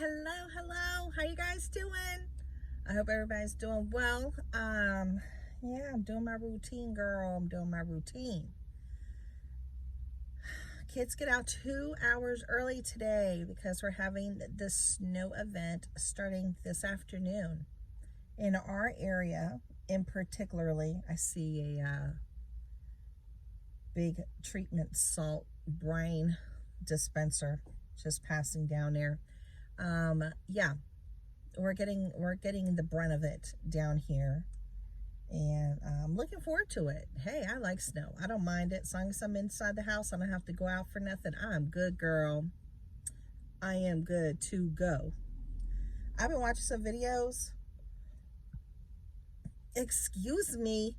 Hello. How you guys doing? I hope everybody's doing well. Yeah, I'm doing my routine, girl. I'm doing my routine. Kids get out 2 hours early today because we're having the snow event starting this afternoon. In our area, in particularly, I see a big treatment salt brine dispenser just passing down there. Yeah, we're getting the brunt of it down here, and I'm looking forward to it. Hey, I like snow. I don't mind it as long as I'm inside the house. I don't have to go out for nothing. I'm good, girl. I am good to go. I've been watching some videos. Excuse me.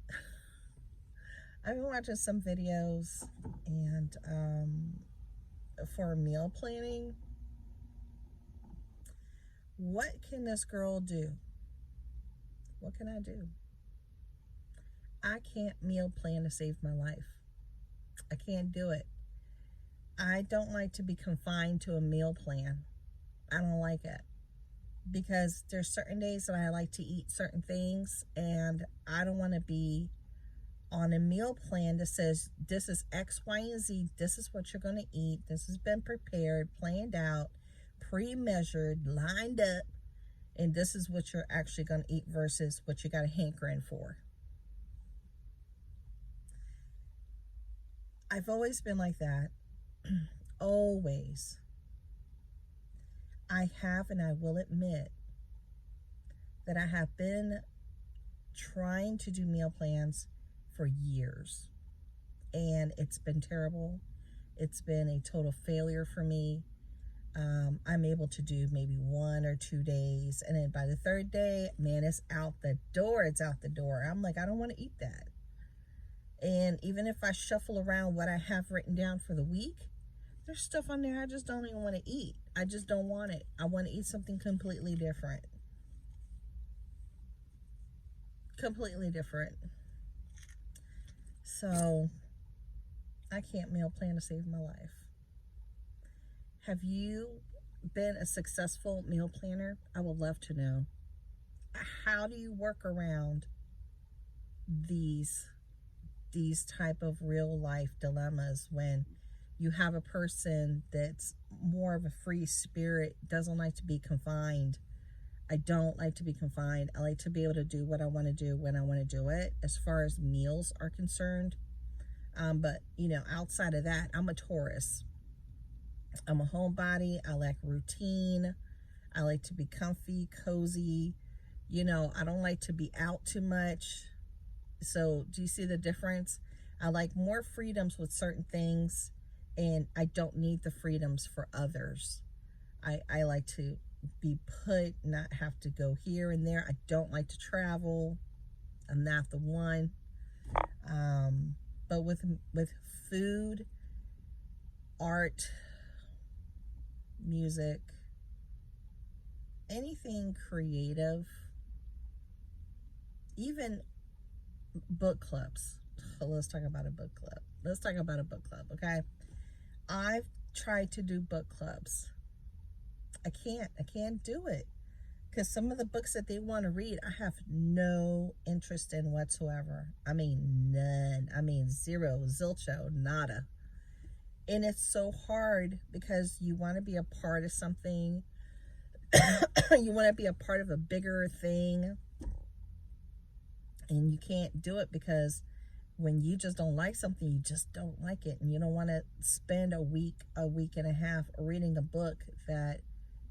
I've been watching some videos and for meal planning. What can this girl do? What can I do? I can't meal plan to save my life. I can't do it. I don't like to be confined to a meal plan. I don't like it because there's certain days that I like to eat certain things, and I don't want to be on a meal plan that says this is X, Y, and Z. This is what you're going to eat. This has been prepared, planned out, pre-measured, lined up, and this is what you're actually going to eat versus what you got a hankering for. I've always been like that. Always. I have, and I will admit that I have been trying to do meal plans for years, and it's been terrible. It's been a total failure for me. I'm able to do maybe 1 or 2 days, and then by the third day, man, it's out the door. It's out the door. I'm like, I don't want to eat that. And even if I shuffle around what I have written down for the week, there's stuff on there I just don't even want to eat. I just don't want it. I want to eat something completely different. Completely different. So I can't meal plan to save my life. Have you been a successful meal planner? I would love to know. How do you work around these type of real life dilemmas when you have a person that's more of a free spirit, doesn't like to be confined? I don't like to be confined. I like to be able to do what I want to do when I want to do it as far as meals are concerned. But, outside of that, I'm a Taurus. I'm a homebody. I like routine. I like to be comfy, cozy. I don't like to be out too much. So do you see the difference? I like more freedoms with certain things, and I don't need the freedoms for others. I like to be put, not have to go here and there. I don't like to travel. I'm not the one. But with food, art, music, anything creative, even book clubs. So let's talk about a book club. Okay. I've tried to do book clubs. I can't do it because some of the books that they want to read, I have no interest in whatsoever. I mean, none. I mean, zero, zilcho, nada. And it's so hard because you want to be a part of something. You want to be a part of a bigger thing, and you can't do it because when you just don't like something, you just don't like it, and you don't want to spend a week and a half reading a book that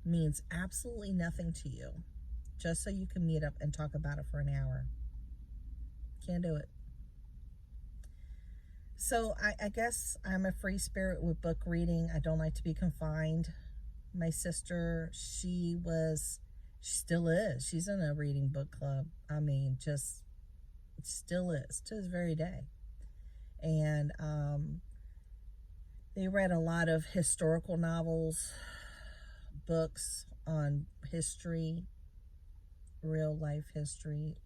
means absolutely nothing to you just so you can meet up and talk about it for an hour. Can't do it. So I guess I'm a free spirit with book reading. I don't like to be confined. My sister, she still is. She's in a reading book club. I mean, just still is to this very day. And they read a lot of historical novels, books on history, real life history,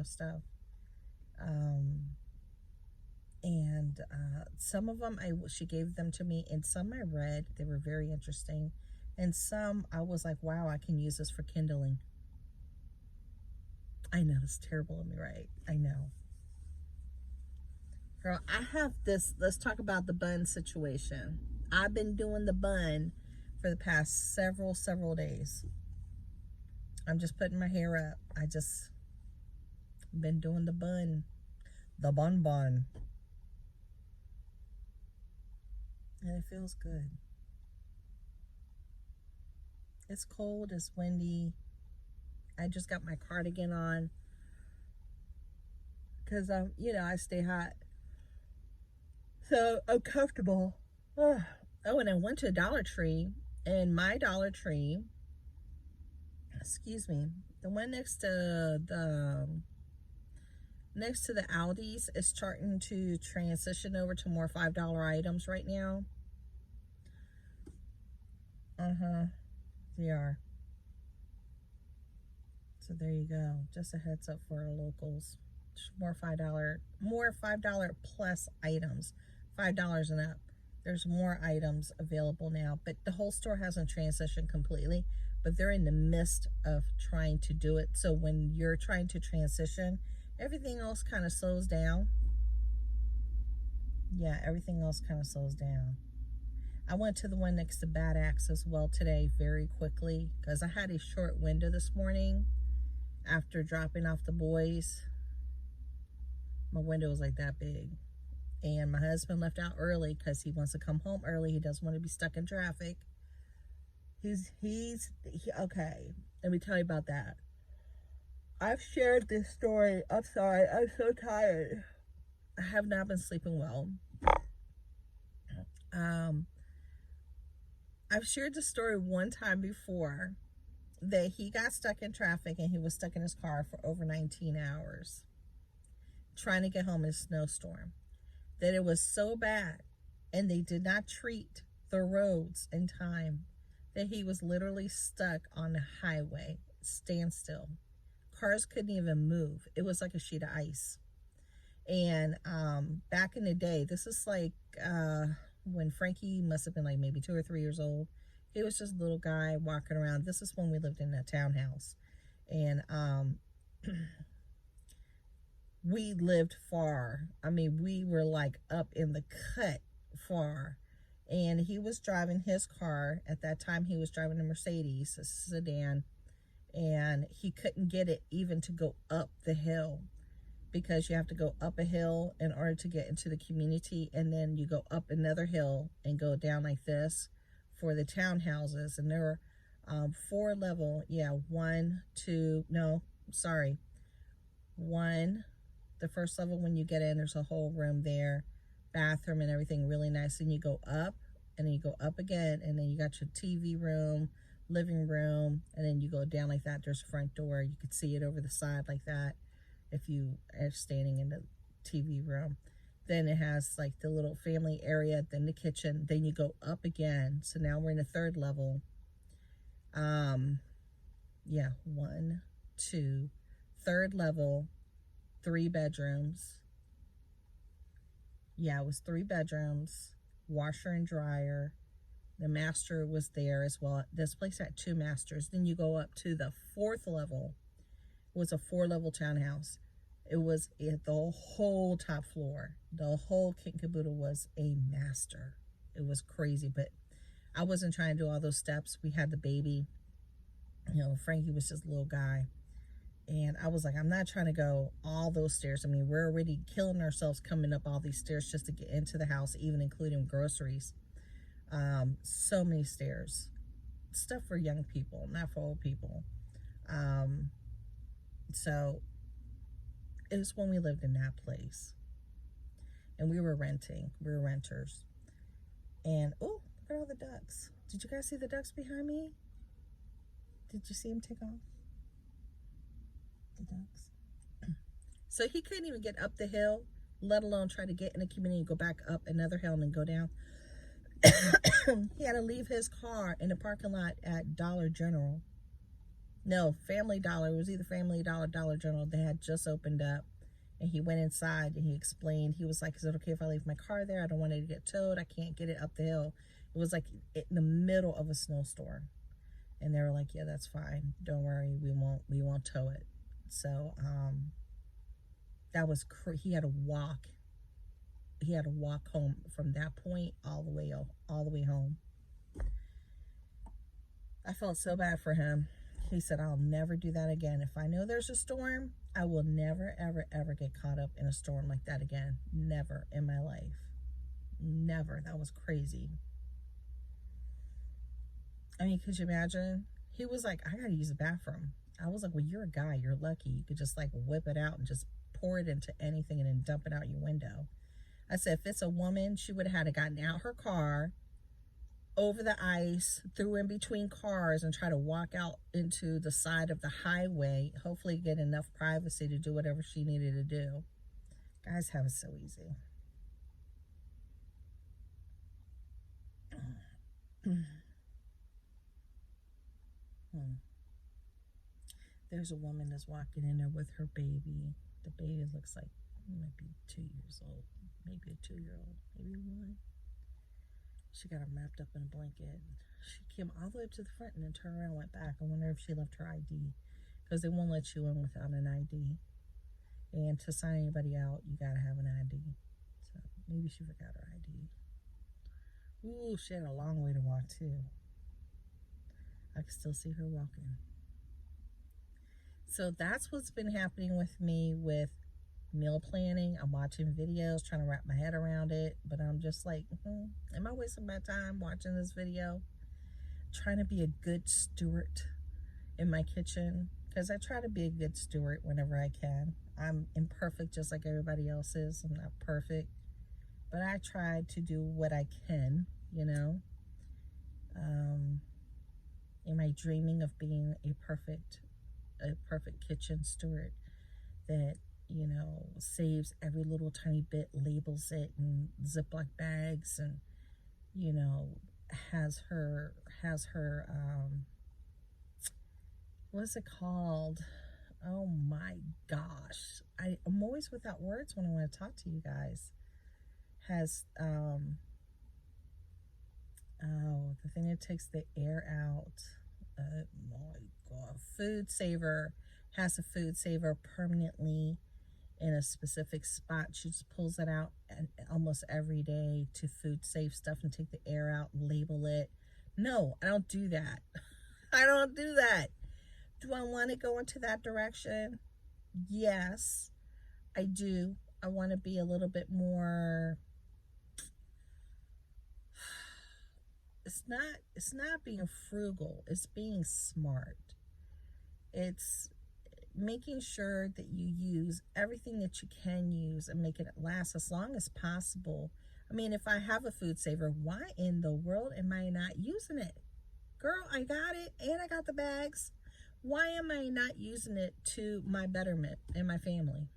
stuff. And some of them she gave them to me, and some I read. They were very interesting. And some, I was like, wow, I can use this for kindling. I know, it's terrible of me, right? I know. Girl, I have this, let's talk about the bun situation. I've been doing the bun for the past several days. I'm just putting my hair up. I just been doing the bun. The bun. And it feels good. It's cold, it's windy. I just got my cardigan on because I stay hot. So I'm comfortable. Oh, and I went to a Dollar Tree, and my Dollar Tree, excuse me, the one next to the Aldi's is starting to transition over to more $5 items right now. They are. So there you go. Just a heads up for our locals. More $5 plus items, $5 and up. There's more items available now, but the whole store hasn't transitioned completely, but they're in the midst of trying to do it. So when you're trying to transition, everything else kind of slows down. Yeah, everything else kind of slows down. I went to the one next to Bad Axe as well today very quickly because I had a short window this morning after dropping off the boys. My window was like that big. And my husband left out early because he wants to come home early. He doesn't want to be stuck in traffic. Okay, let me tell you about that. I've shared this story. I'm sorry, I'm so tired. I have not been sleeping well. I've shared the story one time before that he got stuck in traffic and he was stuck in his car for over 19 hours trying to get home in a snowstorm. That it was so bad and they did not treat the roads in time that he was literally stuck on the highway, standstill. Cars couldn't even move. It was like a sheet of ice. And back in the day, this is like when Frankie must have been like maybe 2 or 3 years old. He was just a little guy walking around. This is when we lived in a townhouse. And we lived far. I mean, we were like up in the cut far. And he was driving his car. At that time, he was driving a Mercedes, a sedan. And he couldn't get it even to go up the hill, because you have to go up a hill in order to get into the community, and then you go up another hill and go down like this for the townhouses. And there are 4 level, one, the first level. When you get in, there's a whole room there, bathroom and everything, really nice. And you go up, and then you go up again, and then you got your TV room, living room, and then you go down like that. There's a front door. You could see it over the side like that if you are standing in the TV room. Then it has like the little family area, then the kitchen, then you go up again. So now we're in the 3rd level. 1, 2, 3rd level, 3 bedrooms. Yeah, it was 3 bedrooms, washer and dryer. The master was there as well. This place had 2 masters. Then you go up to the 4th level. It was a 4-level townhouse. It was at the whole top floor. The whole kit and caboodle was a master. It was crazy, but I wasn't trying to do all those steps. We had the baby. Frankie was just a little guy. And I was like, I'm not trying to go all those stairs. I mean, we're already killing ourselves coming up all these stairs just to get into the house, even including groceries. So many stairs. Stuff for young people, not for old people. So it was when we lived in that place. And we were renting. We were renters. And, oh, look at all the ducks. Did you guys see the ducks behind me? Did you see them take off? The ducks. So he couldn't even get up the hill, let alone try to get in the community and go back up another hill and then go down. He had to leave his car in the parking lot at Dollar General. No, Family Dollar. It was either Family Dollar, Dollar General. They had just opened up. And he went inside and he explained. He was like, is it okay if I leave my car there? I don't want it to get towed. I can't get it up the hill. It was like in the middle of a snowstorm. And they were like, yeah, that's fine. Don't worry. We won't tow it. So, that was, he had to walk. He had to walk home from that point all the way home. I felt so bad for him. He said, I'll never do that again. If I know there's a storm, I will never, ever, ever get caught up in a storm like that again. Never in my life. Never. That was crazy. I mean, could you imagine? He was like, I gotta use the bathroom. I was like, well, you're a guy. You're lucky. You could just like whip it out and just pour it into anything and then dump it out your window. I said, if it's a woman, she would have had to gotten out her car, over the ice, through in between cars, and try to walk out into the side of the highway, hopefully get enough privacy to do whatever she needed to do. Guys have it so easy. There's a woman that's walking in there with her baby. The baby looks like it might be 2 years old, maybe a 2-year-old, maybe 1. She got her wrapped up in a blanket. She came all the way up to the front and then turned around and went back. I wonder if she left her ID, because they won't let you in without an ID. And to sign anybody out, you gotta have an ID. So maybe she forgot her ID. Ooh, she had a long way to walk too. I can still see her walking. So that's what's been happening with me with meal planning. I'm watching videos, trying to wrap my head around it, but I'm just like, am I wasting my time watching this video? Trying to be a good steward in my kitchen, because I try to be a good steward whenever I can. I'm imperfect just like everybody else is. I'm not perfect, but I try to do what I can, you know. Am I dreaming of being a perfect kitchen steward that, you know, saves every little tiny bit, labels it in Ziploc bags, and, you know, has her what is it called? Oh my gosh, I'm always without words when I want to talk to you guys. Has the thing that takes the air out. Oh my god, food saver. Has a food saver permanently in a specific spot. She just pulls it out and almost every day to food save stuff and take the air out and label it. No, I don't do that. I don't do that. Do I want to go into that direction? Yes, I do. I want to be a little bit more. It's not being frugal. It's being smart. It's making sure that you use everything that you can use and make it last as long as possible. I mean, if I have a food saver, why in the world am I not using it? Girl, I got it and I got the bags. Why am I not using it to my betterment and my family?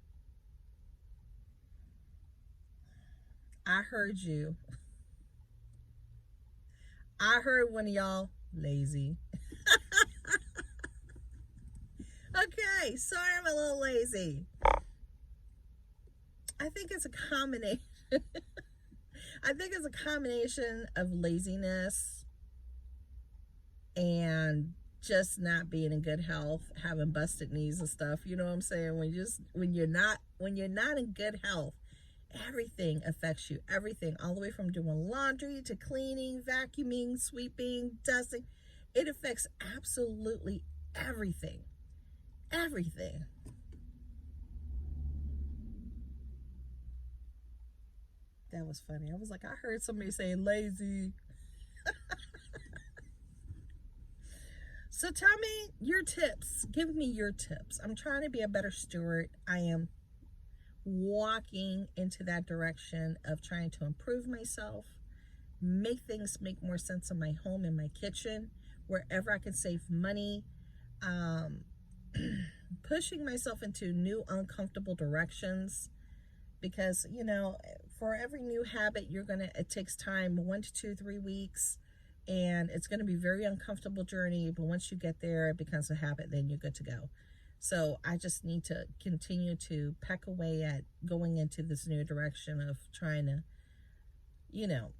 I heard you. I heard one of y'all lazy. Okay, sorry I'm a little lazy. I think it's a combination. I think it's a combination of laziness and just not being in good health, having busted knees and stuff. You know what I'm saying? When you're not in good health, everything affects you. Everything, all the way from doing laundry to cleaning, vacuuming, sweeping, dusting. It affects absolutely everything. Everything. That was funny. I was like, I heard somebody saying lazy. So tell me your tips. Give me your tips. I'm trying to be a better steward. I am walking into that direction of trying to improve myself, make things make more sense in my home, in my kitchen, wherever I can save money, pushing myself into new uncomfortable directions, because, you know, for every new habit, it takes time, 1 to 2, 3 weeks, and it's going to be a very uncomfortable journey, but once you get there, it becomes a habit, then you're good to go. So I just need to continue to peck away at going into this new direction of trying to, you know,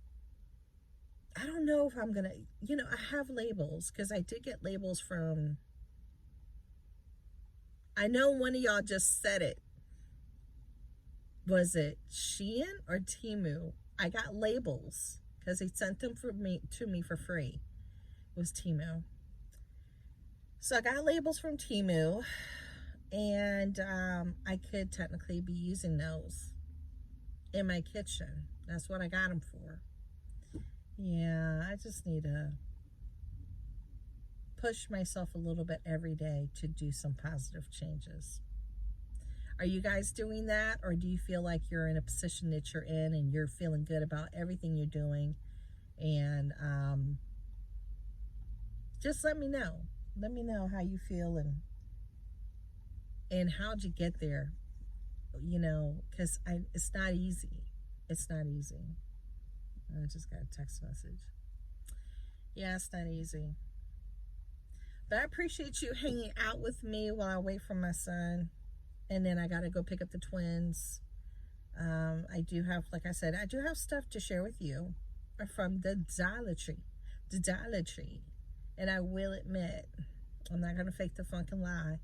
I don't know if I'm going to, I have labels because I did get labels from, I know one of y'all just said it. Was it Shein or Temu? I got labels because he sent them to me for free. It was Temu. So I got labels from Temu, and I could technically be using those in my kitchen. That's what I got them for. Yeah, I just need to push myself a little bit every day to do some positive changes. Are you guys doing that, or do you feel like you're in a position that you're in and you're feeling good about everything you're doing? And just let me know. Let me know how you feel and how'd you get there, because it's not easy. It's not easy. I just got a text message. Yeah, it's not easy. But I appreciate you hanging out with me while I wait for my son. And then I got to go pick up the twins. I do have, like I said, I do have stuff to share with you from the Dollar Tree. The Dollar Tree. And I will admit, I'm not going to fake the funk and lie.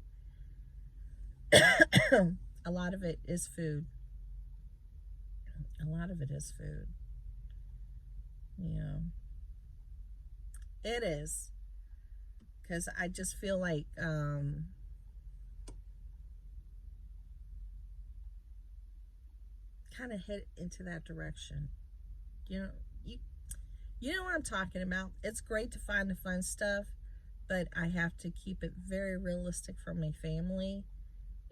A lot of it is food. A lot of it is food. Yeah. It is. Because I just feel like, kind of hit into that direction. You know what I'm talking about. It's great to find the fun stuff, but I have to keep it very realistic for my family,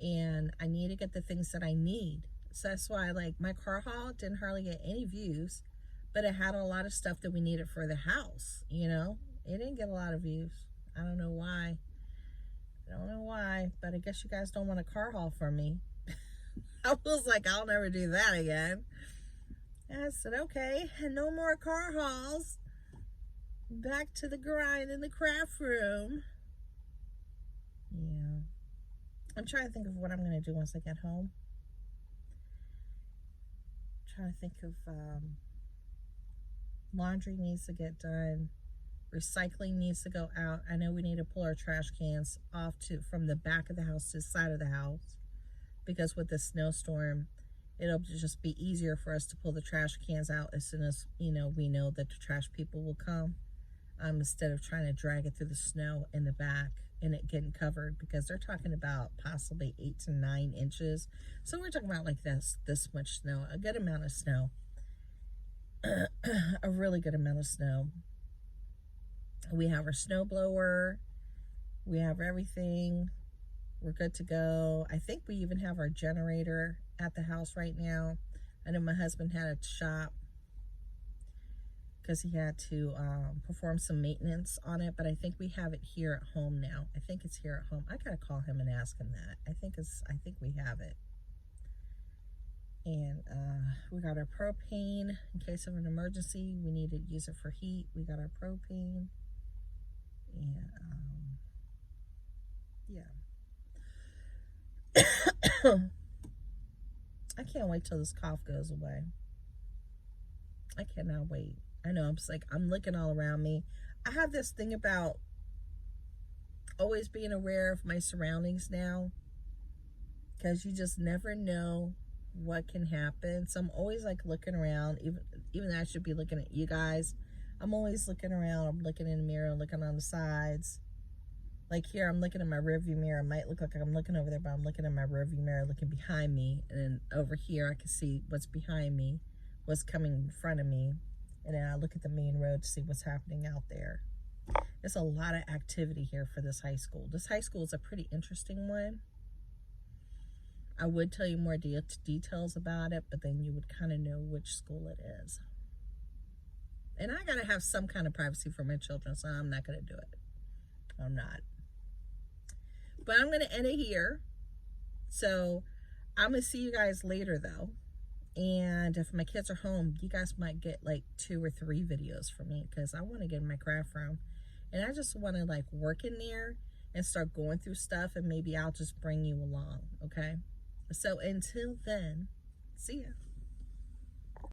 and I need to get the things that I need. So that's why, like, my car haul didn't hardly get any views, but it had a lot of stuff that we needed for the house. It didn't get a lot of views. I don't know why. But I guess you guys don't want a car haul from me. I was like, I'll never do that again. And I said, okay, no more car hauls. Back to the grind in the craft room. Yeah. I'm trying to think of what I'm going to do once I get home. I'm trying to think of laundry needs to get done. Recycling needs to go out. I know we need to pull our trash cans off from the back of the house to the side of the house, because with the snowstorm, it'll just be easier for us to pull the trash cans out as soon as we know that the trash people will come, instead of trying to drag it through the snow in the back and it getting covered, because they're talking about possibly 8 to 9 inches. So we're talking about like this much snow, a good amount of snow. A really good amount of snow. We have our snow blower. We have everything. We're good to go. I think we even have our generator at the house right now. I know my husband had to shop because he had to perform some maintenance on it, but I think we have it here at home now. I think it's here at home. I gotta call him and ask him that. I think we have it. And we got our propane in case of an emergency. We need to use it for heat. We got our propane. And yeah. I can't wait till this cough goes away. I cannot wait. I know, I'm looking all around me. I have this thing about always being aware of my surroundings now, because you just never know what can happen. So I'm always like looking around, even though I should be looking at you guys. I'm always looking around. I'm looking in the mirror, looking on the sides. Like here, I'm looking in my rearview mirror. It might look like I'm looking over there, but I'm looking in my rearview mirror, looking behind me. And then over here, I can see what's behind me, what's coming in front of me. And then I look at the main road to see what's happening out there. There's a lot of activity here for this high school. This high school is a pretty interesting one. I would tell you more details about it, but then you would kind of know which school it is. And I got to have some kind of privacy for my children, so I'm not going to do it. I'm not. But I'm going to end it here. So I'm going to see you guys later, though. And if my kids are home, you guys might get like 2 or 3 videos from me, because I want to get in my craft room. And I just want to like work in there and start going through stuff, and maybe I'll just bring you along, okay? So until then, see ya.